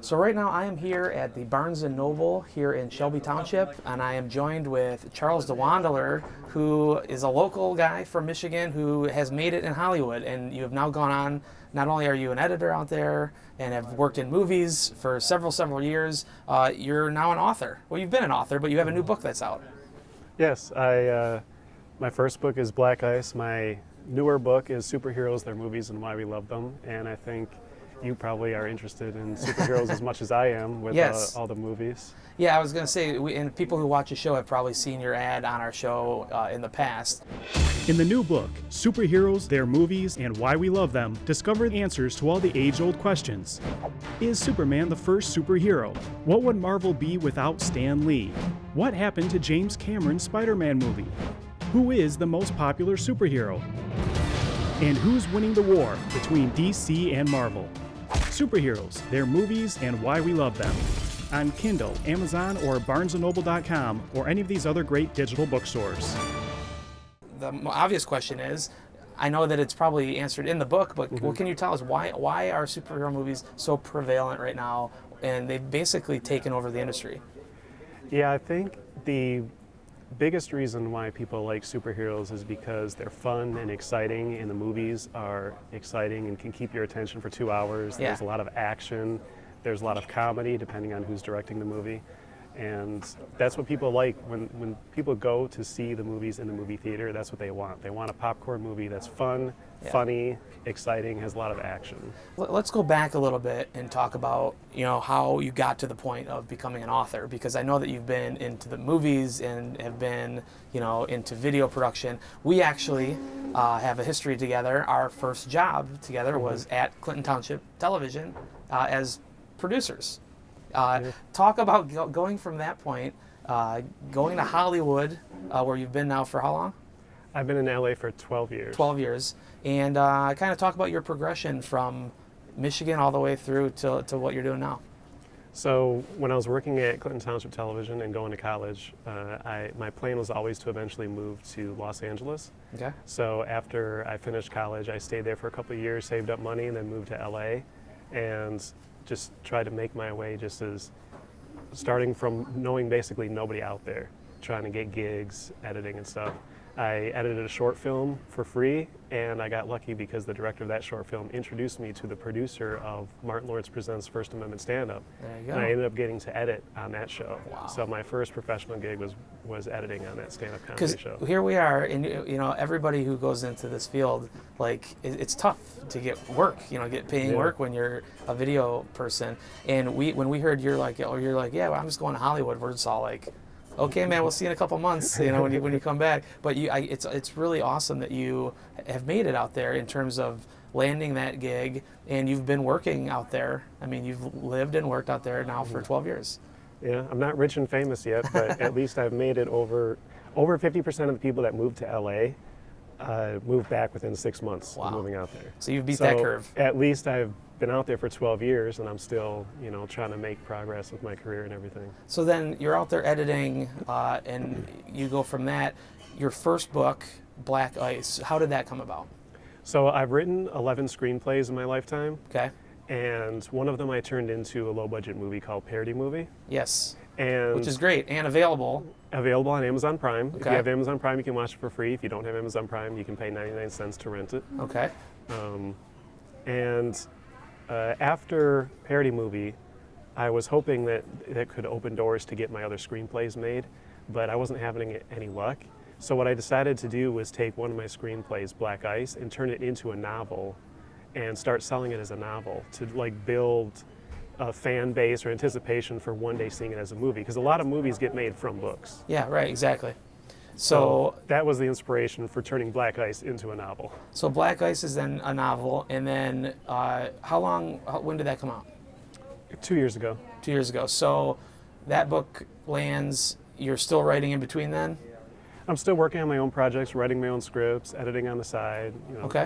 So right now I am here at the Barnes & Noble here in Shelby Township, and I am joined with Charles Dewandeler, who is a local guy from Michigan who has made it in Hollywood. And you have now gone on, not only are you an editor out there and have worked in movies for several years, you're now an author. Well, you've been an author, but you have a new book that's out. Yes, my first book is Black Ice. My newer book is Superheroes, Their Movies, and Why We Love Them. And I think you probably are interested in superheroes as much as I am with Yes. all the movies. Yeah, I was going to say, and people who watch the show have probably seen your ad on our show in the past. In the new book, Superheroes, Their Movies, and Why We Love Them, discover the answers to all the age-old questions. Is Superman the first superhero? What would Marvel be without Stan Lee? What happened to James Cameron's Spider-Man movie? Who is the most popular superhero? And who's winning the war between DC and Marvel? Superheroes, Their Movies, and Why We Love Them. On Kindle, Amazon, or BarnesandNoble.com, or any of these other great digital bookstores. The obvious question is, I know that it's probably answered in the book, but what can you tell us? Why are superhero movies so prevalent right now, and they've basically taken over the industry? Yeah, I think the biggest reason why people like superheroes is because they're fun and exciting, and the movies are exciting and can keep your attention for 2 hours. Yeah. There's a lot of action. There's a lot of comedy, depending on who's directing the movie. And that's what people like. When people go to see the movies in the movie theater, that's what they want. They want a popcorn movie that's fun, funny, exciting, has a lot of action. Let's go back a little bit and talk about, how you got to the point of becoming an author, because I know that you've been into the movies and have been, into video production. We actually have a history together. Our first job together was at Clinton Township Television as producers. Talk about going from that point, going to Hollywood, where you've been now for how long? I've been in LA for 12 years. 12 years. And kind of talk about your progression from Michigan all the way through to what you're doing now. So when I was working at Clinton Township Television and going to college, my plan was always to eventually move to Los Angeles. Okay. So after I finished college, I stayed there for a couple of years, saved up money, and then moved to LA, and just tried to make my way, just as starting from knowing basically nobody out there, trying to get gigs, editing and stuff. I edited a short film for free, and I got lucky because the director of that short film introduced me to the producer of Martin Lawrence Presents First Amendment Stand-Up. There you go. And I ended up getting to edit on that show. Wow. So my first professional gig was editing on that stand-up comedy show. Because here we are, and everybody who goes into this field, it's tough to get work, get paying work when you're a video person. And when we heard you're like, yeah, well, I'm just going to Hollywood, we're just all like, okay, man, we'll see you in a couple months, when you come back. But it's really awesome that you have made it out there in terms of landing that gig, and you've been working out there. I mean, you've lived and worked out there now for 12 years. Yeah, I'm not rich and famous yet, but at least I've made it over 50% of the people that moved to LA moved back within 6 months of moving out there. So you've beat that curve. At least I've been out there for 12 years, and I'm still, trying to make progress with my career and everything. So then you're out there editing, and you go from that. Your first book, Black Ice, how did that come about? So I've written 11 screenplays in my lifetime. Okay. And one of them I turned into a low-budget movie called Parody Movie. Yes. And which is great and available. Available on Amazon Prime. Okay. If you have Amazon Prime, you can watch it for free. If you don't have Amazon Prime, you can pay 99 cents to rent it. Okay. After Parody Movie, I was hoping that could open doors to get my other screenplays made, but I wasn't having any luck. So what I decided to do was take one of my screenplays, Black Ice, and turn it into a novel and start selling it as a novel to build a fan base or anticipation for one day seeing it as a movie, because a lot of movies get made from books. Yeah, right, exactly. So that was the inspiration for turning Black Ice into a novel. So Black Ice is then a novel, and then when did that come out? 2 years ago. 2 years ago. So that book lands, you're still writing in between then? I'm still working on my own projects, writing my own scripts, editing on the side,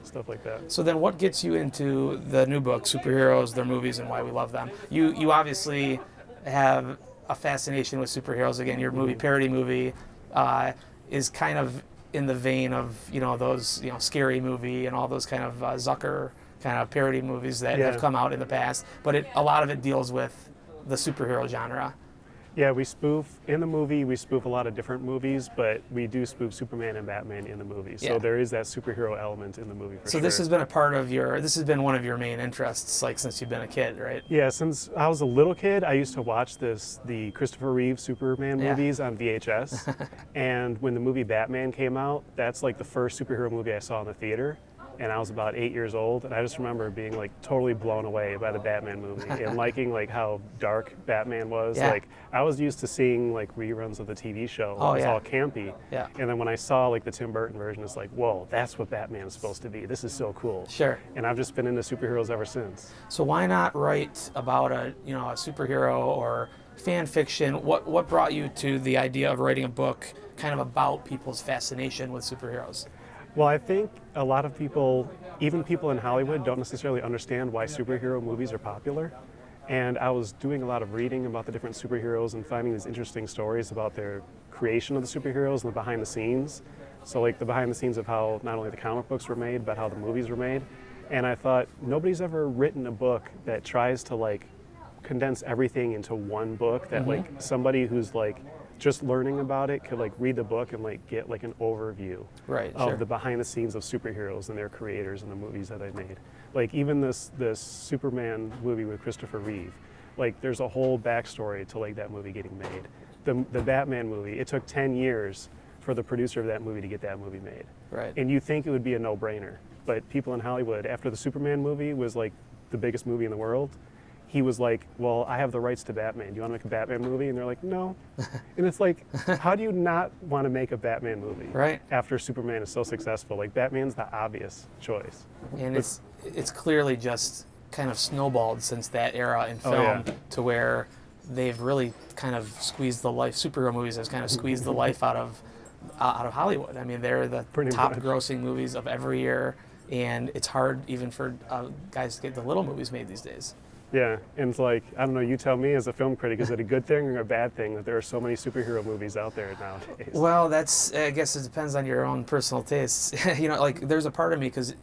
stuff like that. So then what gets you into the new book, Superheroes, Their Movies, and Why We Love Them? You obviously have a fascination with superheroes. Again, your movie, Parody Movie, is kind of in the vein of, those, Scary Movie and all those kind of Zucker kind of parody movies that Yeah. have come out in the past, but a lot of it deals with the superhero genre. Yeah, we spoof, in the movie, we spoof a lot of different movies, but we do spoof Superman and Batman in the movie. So Yeah. there is that superhero element in the movie for So sure. this has been this has been one of your main interests, like since you've been a kid, right? Yeah, since I was a little kid, I used to watch the Christopher Reeve Superman Yeah. movies on VHS. And when the movie Batman came out, that's like the first superhero movie I saw in the theater. And I was about 8 years old, and I just remember being like totally blown away by the Batman movie and liking like how dark Batman was. Yeah. Like I was used to seeing like reruns of the TV show. Oh, It was yeah. all campy. Yeah. And then when I saw like the Tim Burton version, it's like, whoa, that's what Batman is supposed to be. This is so cool. Sure. And I've just been into superheroes ever since. So why not write about a superhero or fan fiction? What brought you to the idea of writing a book kind of about people's fascination with superheroes? Well, I think a lot of people, even people in Hollywood, don't necessarily understand why superhero movies are popular. And I was doing a lot of reading about the different superheroes and finding these interesting stories about their creation of the superheroes and the behind the scenes. So like the behind the scenes of how not only the comic books were made, but how the movies were made. And I thought, nobody's ever written a book that tries to like condense everything into one book that like somebody who's like just learning about it could like read the book and like get like an overview Right, of sure. the behind the scenes of superheroes and their creators and the movies that they made. Like even this Superman movie with Christopher Reeve, like there's a whole backstory to like that movie getting made. The Batman movie, it took 10 years for the producer of that movie to get that movie made. Right. And you think it would be a no-brainer, but people in Hollywood, after the Superman movie was like the biggest movie in the world, he was like, well, I have the rights to Batman. Do you want to make a Batman movie? And they're like, no. And it's like, how do you not want to make a Batman movie Right. after Superman is so successful? Like, Batman's the obvious choice. And it's clearly just kind of snowballed since that era in Oh, film yeah. to where they've really kind of squeezed the life. Superhero movies have kind of squeezed the life out of Hollywood. I mean, they're the Pretty top much. grossing movies of every year, and it's hard even for guys to get the little movies made these days. Yeah, and it's like, I don't know, you tell me as a film critic, is it a good thing or a bad thing that there are so many superhero movies out there nowadays? Well, I guess it depends on your own personal tastes. Like there's a part of me, because,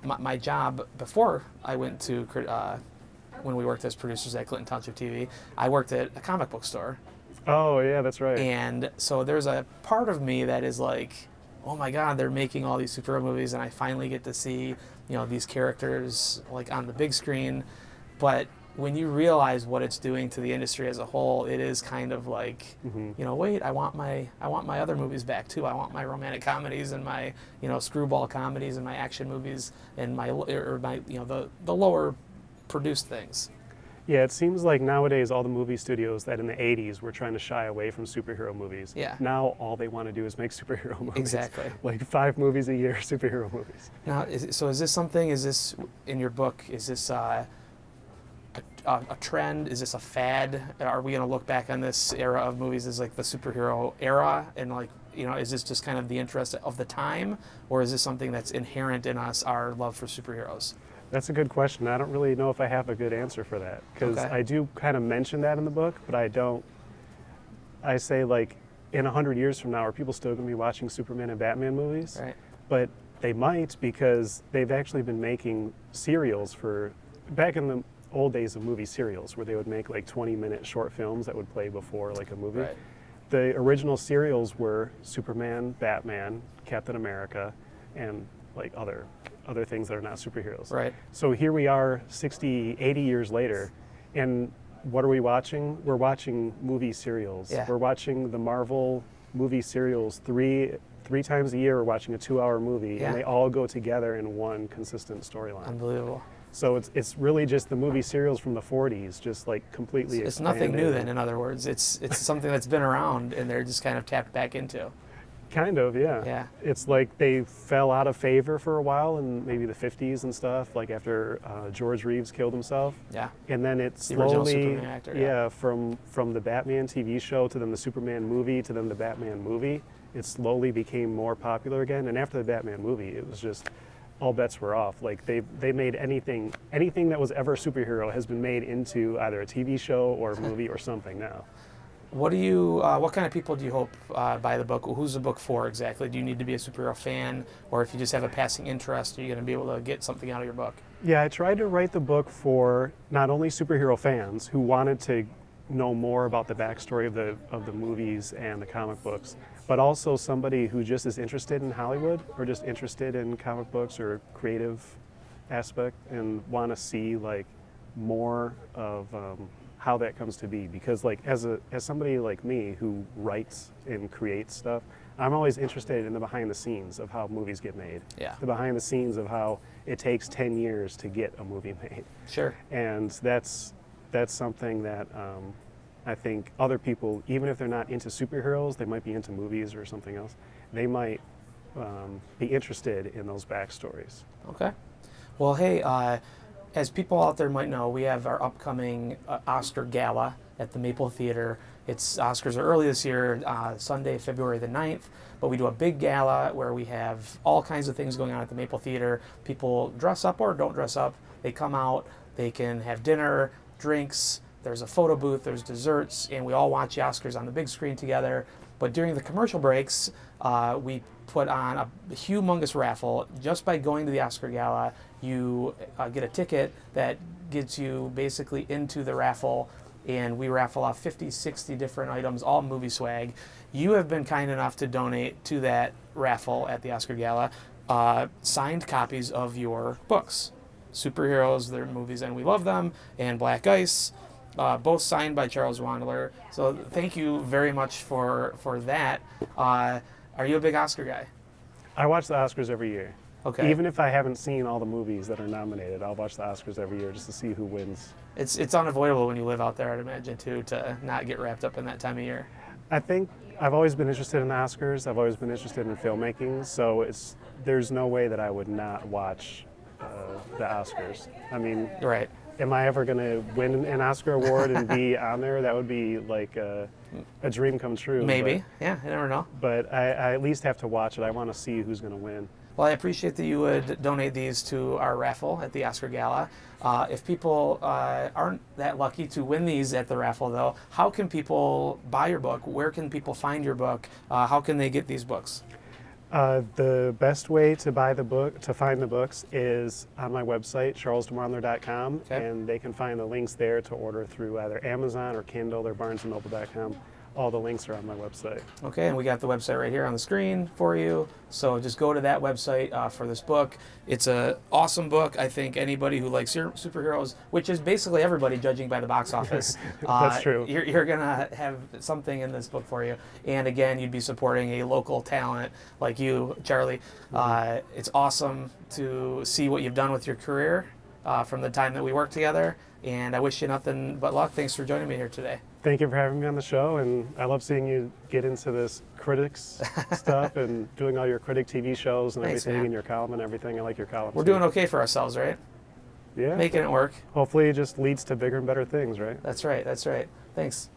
my job before I went to, when we worked as producers at Clinton Township TV, I worked at a comic book store. Oh, yeah, that's right. And so there's a part of me that is like, oh my God, they're making all these superhero movies, and I finally get to see, these characters like on the big screen. But when you realize what it's doing to the industry as a whole, it is kind of like, wait, I want my other movies back too. I want my romantic comedies and my, screwball comedies and my action movies and my the lower produced things. Yeah, it seems like nowadays all the movie studios that in the 80s were trying to shy away from superhero movies. Yeah. Now all they want to do is make superhero movies. Exactly. Like 5 movies a year, superhero movies. Now, is this in your book? Is this a trend? Is this a fad? Are we going to look back on this era of movies as like the superhero era, and like, is this just kind of the interest of the time, or is this something that's inherent in us, our love for superheroes? That's a good question. I don't really know if I have a good answer for that, because Okay. I do kind of mention that in the book, but I don't. I say like in 100 years from now, are people still going to be watching Superman and Batman movies? Right. But they might, because they've actually been making serials for, back in the old days of movie serials, where they would make like 20-minute short films that would play before like a movie. Right. The original serials were Superman, Batman, Captain America, and like other things that are not superheroes. Right. So here we are 60, 80 years later, and what are we watching? We're watching movie serials. Yeah. We're watching the Marvel movie serials three times a year. We're watching a 2-hour movie, Yeah. and they all go together in one consistent storyline. Unbelievable. So it's really just the movie serials from the 40s, just like completely It's nothing new expanded. then, in other words. It's something that's been around, and they're just kind of tapped back into. Kind of, yeah. Yeah. It's like they fell out of favor for a while in maybe the 50s and stuff, like after George Reeves killed himself. Yeah. And then it The original slowly, Superman actor, yeah. from the Batman TV show to then the Superman movie to then the Batman movie, it slowly became more popular again. And after the Batman movie, it was just all bets were off. Like they made anything that was ever a superhero has been made into either a TV show or a movie or something now. What kind of people do you hope buy the book? Who's the book for exactly? Do you need to be a superhero fan, or if you just have a passing interest, are you going to be able to get something out of your book? Yeah, I tried to write the book for not only superhero fans who wanted to know more about the backstory of the movies and the comic books, but also somebody who just is interested in Hollywood or just interested in comic books or creative aspect and want to see like more of how that comes to be. Because like as somebody like me who writes and creates stuff, I'm always interested in the behind the scenes of how movies get made. Yeah. The behind the scenes of how it takes 10 years to get a movie made. Sure. And that's something that I think other people, even if they're not into superheroes, they might be into movies or something else, they might be interested in those backstories. Okay. Well, hey, as people out there might know, we have our upcoming Oscar Gala at the Maple Theater. Oscars are early this year, Sunday, February the 9th, but we do a big gala where we have all kinds of things going on at the Maple Theater. People dress up or don't dress up. They come out, they can have dinner, drinks, there's a photo booth, there's desserts, and we all watch the Oscars on the big screen together. But during the commercial breaks, we put on a humongous raffle. Just by going to the Oscar Gala, you get a ticket that gets you basically into the raffle, and we raffle off 50, 60 different items, all movie swag. You have been kind enough to donate to that raffle at the Oscar Gala signed copies of your books. Superheroes, their movies, and we love them, and Black Ice, both signed by Charles Dewandeler. So thank you very much for that. Are you a big Oscar guy? I watch the Oscars every year. Okay. Even if I haven't seen all the movies that are nominated, I'll watch the Oscars every year just to see who wins. It's unavoidable when you live out there, I'd imagine, too, to not get wrapped up in that time of year. I think I've always been interested in the Oscars. I've always been interested in filmmaking, so there's no way that I would not watch the Oscars. I mean, Right. am I ever going to win an Oscar award and be on there? That would be like a dream come true. Maybe. Yeah, you never know. But I at least have to watch it. I want to see who's going to win. Well, I appreciate that you would donate these to our raffle at the Oscar Gala. If people aren't that lucky to win these at the raffle, though, how can people buy your book? Where can people find your book? How can they get these books? The best way to find the books is on my website, charlesdewandler.com, Okay. and they can find the links there to order through either Amazon or Kindle or barnesandnoble.com. All the links are on my website. Okay, and we got the website right here on the screen for you. So just go to that website for this book. It's an awesome book. I think anybody who likes superheroes, which is basically everybody judging by the box office, That's true. You're going to have something in this book for you. And again, you'd be supporting a local talent like you, Charlie. It's awesome to see what you've done with your career from the time that we worked together. And I wish you nothing but luck. Thanks for joining me here today. Thank you for having me on the show, and I love seeing you get into this critics stuff and doing all your critic TV shows and Thanks, everything, man. and your column and everything. I like your column. We're too. doing okay for ourselves, right? Yeah. Making it work. Hopefully it just leads to bigger and better things, right? That's right. That's right. Thanks.